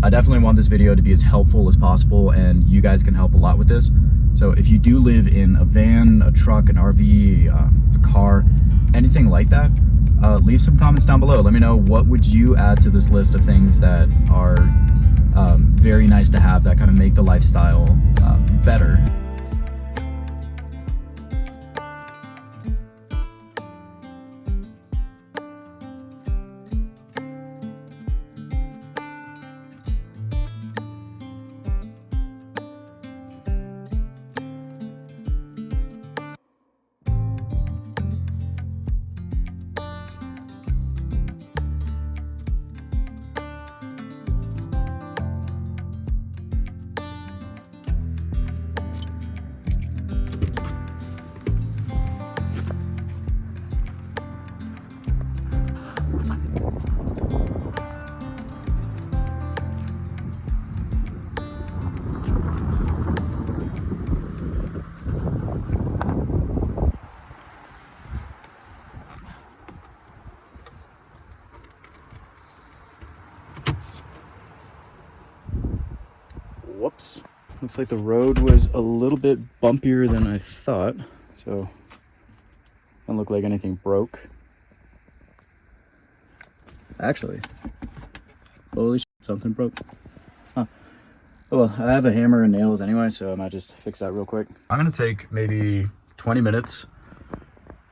I definitely want this video to be as helpful as possible, and you guys can help a lot with this. So if you do live in a van, a truck, an RV, a car, anything like that, leave some comments down below. Let me know, what would you add to this list of things that are very nice to have, that kind of make the lifestyle better. Whoops. Looks like the road was a little bit bumpier than I thought, so doesn't look like anything broke. Actually, holy shit, something broke. Huh. Oh well, I have a hammer and nails anyway, so I might just fix that real quick. I'm gonna take maybe 20 minutes,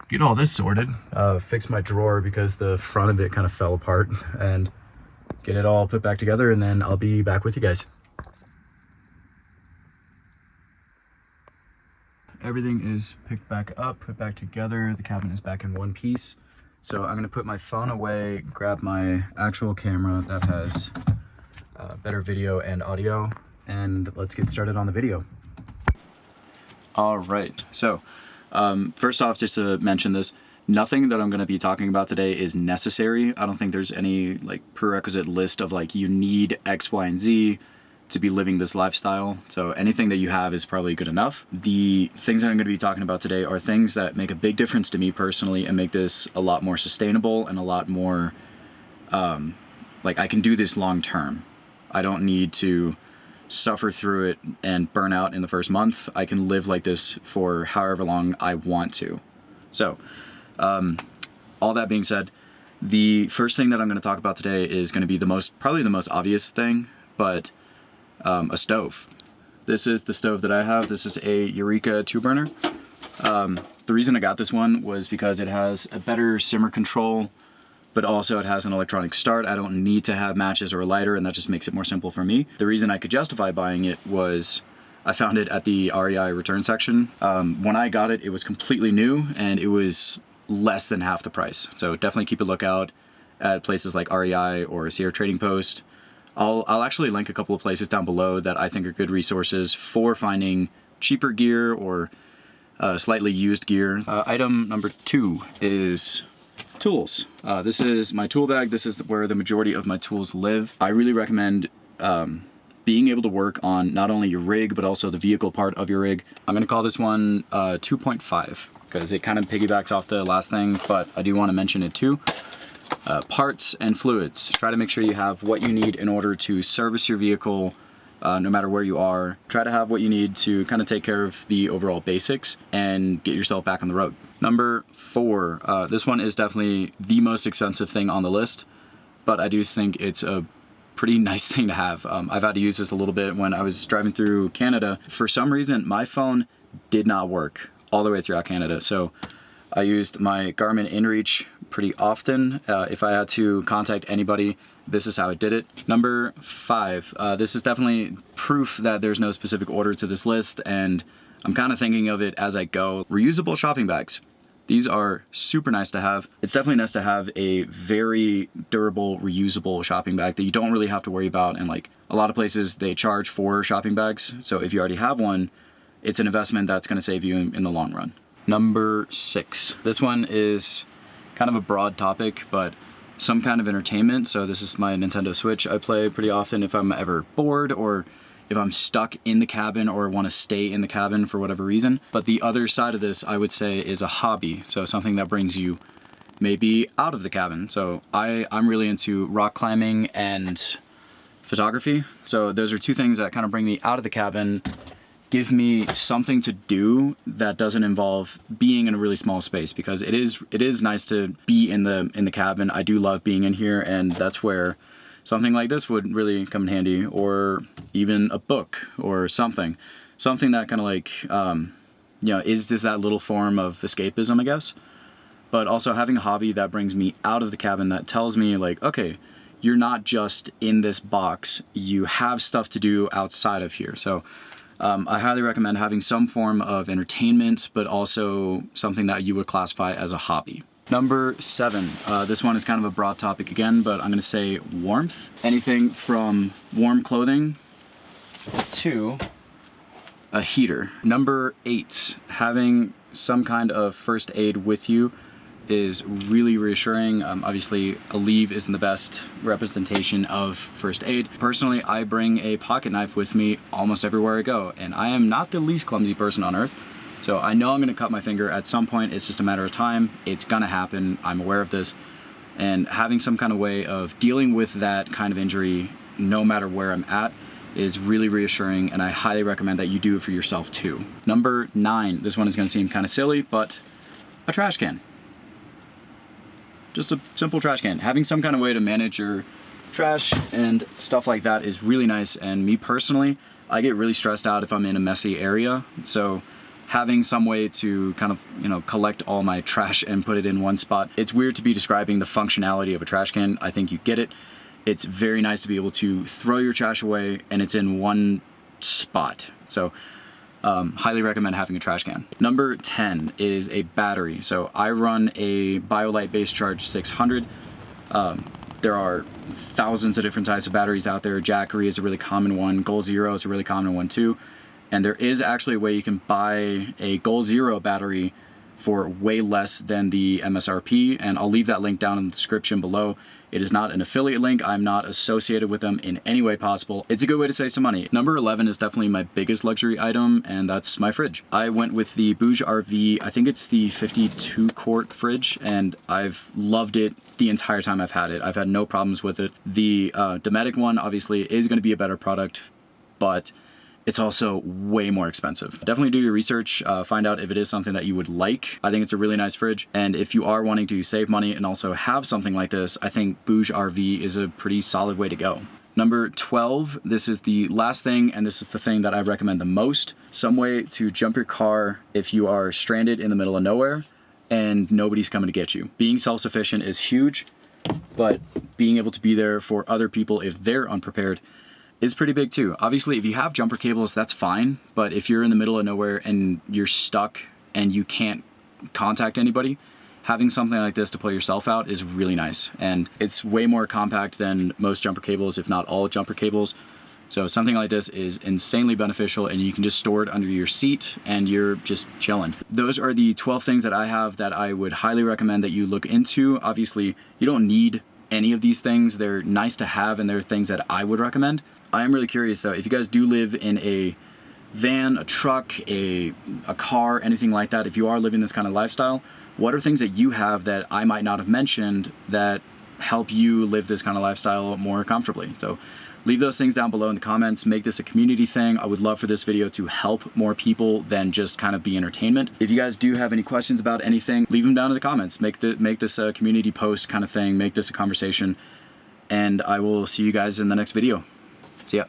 get all this sorted, fix my drawer because the front of it kind of fell apart, and get it all put back together, and then I'll be back with you guys. Everything is picked back up, put back together. The cabin is back in one piece. So I'm gonna put my phone away, grab my actual camera that has better video and audio, and let's get started on the video. All right, so first off, just to mention this, nothing that I'm gonna be talking about today is necessary. I don't think there's any like prerequisite list of like, you need X, Y, and Z to be living this lifestyle. So anything that you have is probably good enough. The things that I'm going to be talking about today are things that make a big difference to me personally and make this a lot more sustainable and a lot more like I can do this long term. I don't need to suffer through it and burn out in the first month. I can live like this for however long I want to. So all that being said, the first thing that I'm going to talk about today is going to be probably the most obvious thing, but a stove. This is the stove that I have. This is a Eureka 2-burner. The reason I got this one was because it has a better simmer control, but also it has an electronic start. I don't need to have matches or a lighter, and that just makes it more simple for me. The reason I could justify buying it was I found it at the REI return section. When I got it, it was completely new and it was less than half the price. So definitely keep a lookout at places like REI or Sierra Trading Post. I'll actually link a couple of places down below that I think are good resources for finding cheaper gear or slightly used gear. Item number 2 is tools. This is my tool bag. This is where the majority of my tools live. I really recommend being able to work on not only your rig, but also the vehicle part of your rig. I'm gonna call this one 2.5 because it kind of piggybacks off the last thing, but I do want to mention it too. Parts and fluids. Try to make sure you have what you need in order to service your vehicle no matter where you are. Try to have what you need to kind of take care of the overall basics and get yourself back on the road. Number 4, this one is definitely the most expensive thing on the list, but I do think it's a pretty nice thing to have. I've had to use this a little bit when I was driving through Canada. For some reason, my phone did not work all the way throughout Canada, so I used my Garmin InReach pretty often. If I had to contact anybody, this is how I did it. Number 5, this is definitely proof that there's no specific order to this list, and I'm kind of thinking of it as I go. Reusable shopping bags. These are super nice to have. It's definitely nice to have a very durable, reusable shopping bag that you don't really have to worry about. And like a lot of places, they charge for shopping bags. So if you already have one, it's an investment that's gonna save you in the long run. Number 6. This one is kind of a broad topic, but some kind of entertainment. So this is my Nintendo Switch. I play pretty often if I'm ever bored or if I'm stuck in the cabin or want to stay in the cabin for whatever reason. But the other side of this, I would say, is a hobby. So something that brings you maybe out of the cabin. So I'm really into rock climbing and photography. So those are two things that kind of bring me out of the cabin, give me something to do that doesn't involve being in a really small space, because it is nice to be in the cabin. I do love being in here, and that's where something like this would really come in handy, or even a book or something that kind of like you know, is this that little form of escapism, I guess. But also having a hobby that brings me out of the cabin, that tells me like, okay, you're not just in this box, you have stuff to do outside of here. So I highly recommend having some form of entertainment, but also something that you would classify as a hobby. Number 7, this one is kind of a broad topic again, but I'm gonna say warmth. Anything from warm clothing to a heater. Number 8, having some kind of first aid with you is really reassuring. Obviously, a leave isn't the best representation of first aid. Personally, I bring a pocket knife with me almost everywhere I go, and I am not the least clumsy person on earth. So I know I'm gonna cut my finger at some point. It's just a matter of time. It's gonna happen. I'm aware of this. And having some kind of way of dealing with that kind of injury, no matter where I'm at, is really reassuring, and I highly recommend that you do it for yourself too. Number 9, this one is gonna seem kind of silly, but a trash can. Just a simple trash can. Having some kind of way to manage your trash and stuff like that is really nice. And me personally, I get really stressed out if I'm in a messy area. So having some way to kind of, you know, collect all my trash and put it in one spot. It's weird to be describing the functionality of a trash can. I think you get it. It's very nice to be able to throw your trash away and it's in one spot. So highly recommend having a trash can. Number 10 is a battery. So I run a BioLite Base Charge 600. There are thousands of different types of batteries out there. Jackery is a really common one. Goal Zero is a really common one too. And there is actually a way you can buy a Goal Zero battery for way less than the MSRP, and I'll leave that link down in the description below. It is not an affiliate link. I'm not associated with them in any way possible. It's a good way to save some money. Number 11 is definitely my biggest luxury item, and that's my fridge. I went with the Bouge RV, I think it's the 52 quart fridge, and I've loved it the entire time I've had it. I've had no problems with it. The Dometic one obviously is gonna be a better product, but it's also way more expensive. Definitely do your research, find out if it is something that you would like. I think it's a really nice fridge, and if you are wanting to save money and also have something like this, I think Bouge RV is a pretty solid way to go. Number 12, this is the last thing, and this is the thing that I recommend the most. Some way to jump your car if you are stranded in the middle of nowhere and nobody's coming to get you. Being self-sufficient is huge, but being able to be there for other people if they're unprepared is pretty big too. Obviously, if you have jumper cables, that's fine, but if you're in the middle of nowhere and you're stuck and you can't contact anybody, having something like this to pull yourself out is really nice. And it's way more compact than most jumper cables, if not all jumper cables. So something like this is insanely beneficial, and you can just store it under your seat and you're just chilling. Those are the 12 things that I have that I would highly recommend that you look into. Obviously, you don't need any of these things. They're nice to have, and they're things that I would recommend. I am really curious though, if you guys do live in a van, a truck, a car, anything like that, if you are living this kind of lifestyle, what are things that you have that I might not have mentioned that help you live this kind of lifestyle more comfortably? So leave those things down below in the comments. Make this a community thing. I would love for this video to help more people than just kind of be entertainment. If you guys do have any questions about anything, leave them down in the comments. Make this a community post kind of thing. Make this a conversation, and I will see you guys in the next video. See ya.